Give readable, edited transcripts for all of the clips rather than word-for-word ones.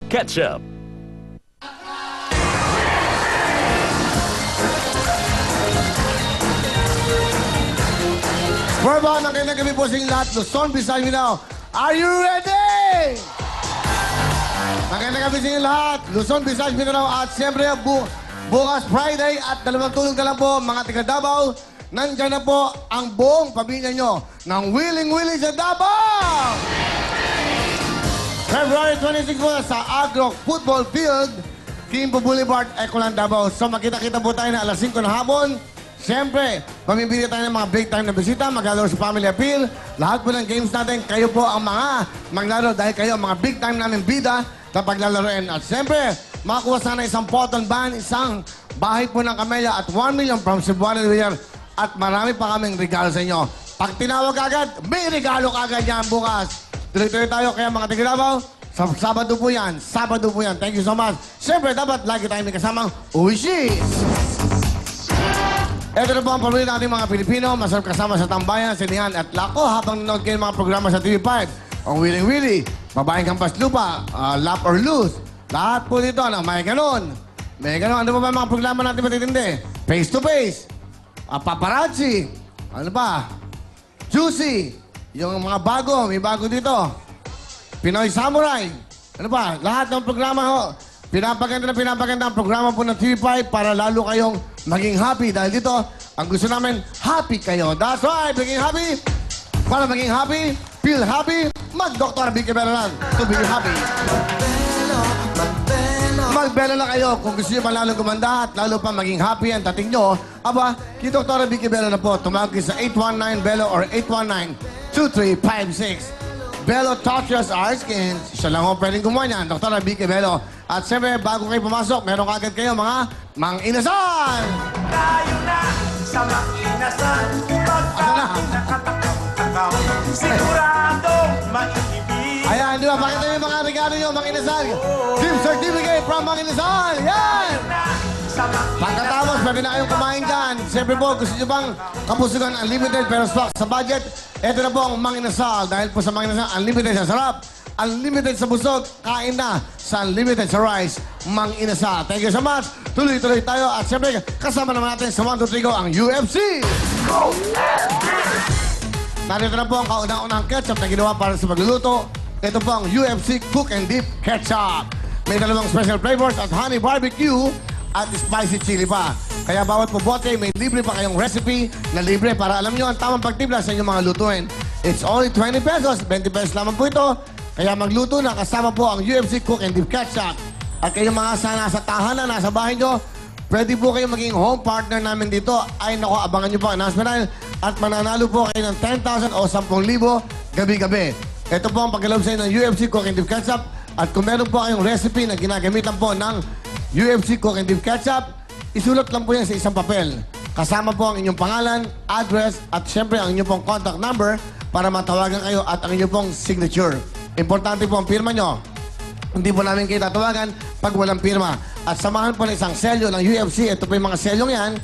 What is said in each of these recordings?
Ketchup. Forba, magandang gabi po sa inyong lahat. Luzon, Visayas, Mindanao. Are you ready? Magandang gabi sa inyong lahat. Luzon, Visayas, Mindanao. At siyempre, bukas Friday at dalawang tulog na lang po, mga taga Davao. Nandyan na po ang buong pamilya nyo ng Willing Willie sa Davao! February 26 po sa Agro Football Field, Kimpo Boulevard, Ecolan, Davao. So makita-kita po tayo na alas 5 ng hapon. Siyempre, pamibili tayo ng mga big time na bisita, maglalaro sa Family Appeal. Lahat po ng games natin, kayo po ang mga maglaro dahil kayo ang mga big time namin bida na paglalaroin. At siyempre, makakuha sana isang Poton Ban, isang bahay po ng Camellia at 1 million from Cebuano Villar. At marami pa kaming regalo sa inyo. Pag tinawag agad, may regalo kagad yan bukas. Tuloy-tuloy tayo, kaya mga Tigirabaw, sa Sabado po yan. Sabado po yan. Thank you so much. Siyempre, dapat lagi tayo may kasamang Uwishis! Ito na po ang pamilya natin mga Pilipino. Masarap kasama sa tambayan, sinihan at lako habang nanonood kayo ng mga programa sa TV5. Ang Willing Willie, Babaeng Kampas Lupa, Lap or Lose. Lahat po dito, may ganon. May ganon. Ano ba mga programa natin matitindi? Face to Face. Paparazzi. Ano pa? Juicy. Yung mga bago, may bago dito. Pinoy Samurai. Ano pa? Lahat ng programa ho. Pinapaganda ang programa po ng TV5 para lalo kayong maging happy. Dahil dito, ang gusto namin, happy kayo. That's right, maging happy. Para maging happy, feel happy, mag-Dr. Vicky Belo lang to be happy. Magbelo na kayo kung gusto nyo pa lalo gumanda at lalo pa maging happy ang dating nyo. Aba, kay Dr. Vicky Belo na po. Tumawag kayo sa 819-BELO or 819-2356. Belo touches our skin. Siya lang ho pwedeng gumawa niyan, Dr. Vicky Belo. At siyempre, bago kayo pumasok, meron kagad kayo mga mang-inasal! Tayo na sa mang-inasal. Pagkain nakatakam-takam, siguradong maibig. Ayan, di ba? Pakita niyo yung mga regalo niyo, mang-inasal. Gift certificate from mang-inasal. Yan! Pagkatapos, pwede na kayong kumain dyan. Siyempre po, gusto nyo bang kapusugan unlimited pero stock sa budget? Ito na po ang mang-inasal. Dahil po sa mang-inasal, unlimited sa sarap. Unlimited sa busog, kain na sa unlimited sa rice, mang-inasal. Thank you so much. Tuloy-tuloy tayo. At siyempre, kasama naman natin sa 1, 2, 3, go ang UFC! Go! Narito na po ang kaunang-unang ketchup na ginawa para sa pagluluto. Ito po ang UFC Cook and Dip Ketchup. May dalawang special flavors at honey barbecue at spicy chili pa. Kaya bawat po bote, may libre pa kayong recipe na libre para alam nyo ang tamang pagtimpla sa inyong mga lutuin. It's only 20 pesos. 20 pesos lamang po ito. Kaya magluto na kasama po ang UFC Cook and Dip Ketchup. At kayong mga nasa tahanan, nasa bahay nyo, pwede po kayong maging home partner namin dito. Ay nako, abangan nyo po ang announcement at mananalo po kayo ng 10,000 o 10,000 gabi-gabi. Ito po ang pagkalob sa inyo ng UFC Cook and Dip Ketchup. At kung meron po kayong recipe na ginagamitan po ng UFC Cook and Dip Ketchup, isulat lang po yan sa isang papel. Kasama po ang inyong pangalan, address, at syempre ang inyong pong contact number para matawagan kayo at ang inyong pong signature. Importante po ang firma nyo. Hindi po namin kayo tatawagan pag walang firma. At samahan po ng isang selyo ng UFC. Ito po yung mga selyong yan.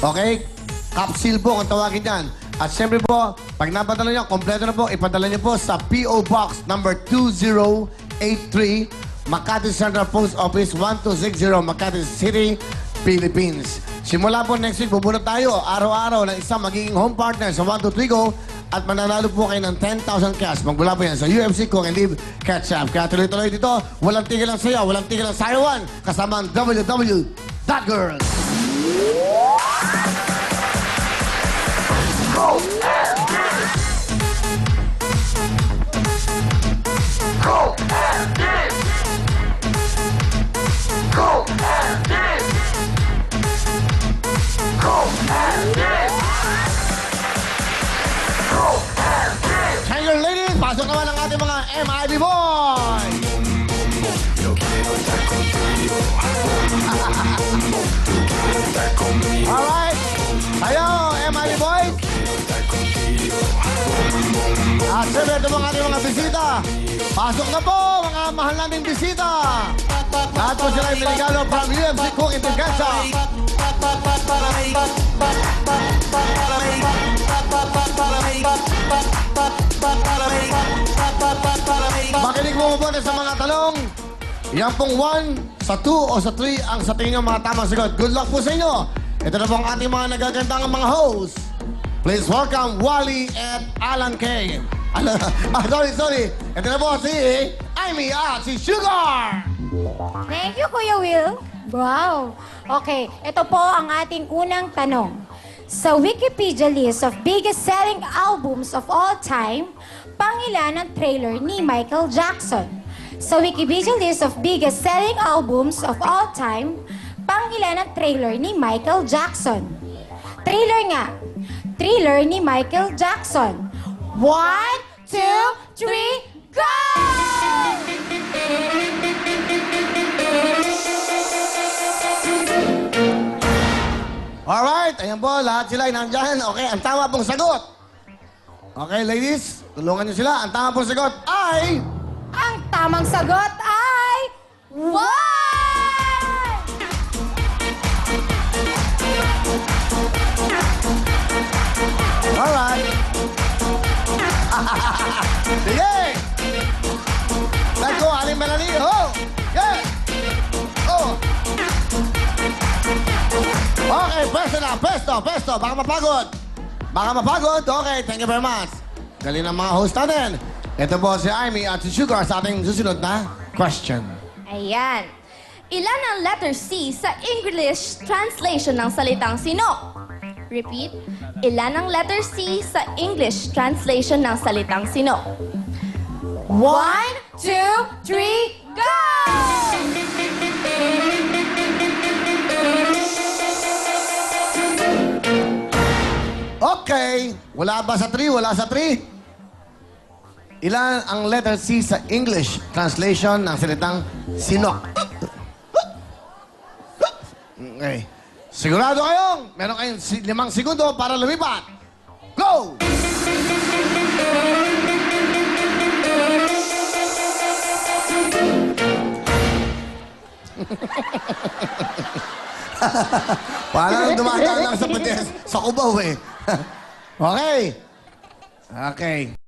Okay? Capsule po kung tawagin yan. At siyempre po, pag napadala nyo, kompleto na po, ipadala nyo po sa P.O. Box number 2083, Makati Central Post Office 1260, Makati City, Philippines. Simula po next week, bubunot tayo araw-araw ng isang magiging home partner sa 1, 2, 3, go. At mananalo po kayo ng 10,000 cash. Magmula po yan sa UFC Cook and Dip Ketchup. Kaya tuloy-tuloy dito, walang tigil ang sayo, walang tigil ang sayawan. Kasama ang WW.Girls. Go! Go! Go! Go! Hello ladies, pasok naman ang ating mga MIB boys! Alright, ayo MIB boys! At siyempre ito mga ating mga bisita. Pasok na po mga mahal naming bisita. Lahat po sila yung binigalo from UFC Cook and Dip Ketchup. Makinig mo muna sa mga talong. Yan pong 1, sa 2 o sa 3 ang sa tingin nyo mga tamang sagot. Good luck po sa inyo. Ito na po ang ating mga nagagandang mga hosts. Please welcome Wally and Alan K. Sorry. Ito na po si Amy at si Sugar. Thank you, Kuya Will. Wow. Okay, ito po ang ating unang tanong. Sa Wikipedia list of biggest selling albums of all time, pangilan ang trailer ni Michael Jackson? Sa Wikipedia list of biggest selling albums of all time, pangilan ang trailer ni Michael Jackson? Trailer nga. Trailer ni Michael Jackson. 1, 2, 3, go! Alright, ayan po, lahat sila ay nandyan. Okay, ang tama pong sagot. Okay, ladies, tulungan niyo sila. Ang tama pong sagot ay... Ang tamang sagot ay... One! Alright. Sige! Let's go, Aling Melanie. Oh! Yeah! Oh! Okay, pwesto. Baka mapagod. Okay, thank you very much. Galing ng mga host natin. Ito po si Amy at si Sugar sa ating susunod na question. Ayan. Ilan ang letter C sa English translation ng salitang sino? Repeat. Ilan ang letter C sa English translation ng salitang sino? 1, 2, 3, go! Okay. Wala ba sa 3? Wala sa 3? Ilan ang letter C sa English translation ng salitang sino? Okay. Sigurado kayong meron kayong 5 segundo para lumipat. Go! Parang dumadaan lang sa pades, sa kubaw eh. Okay.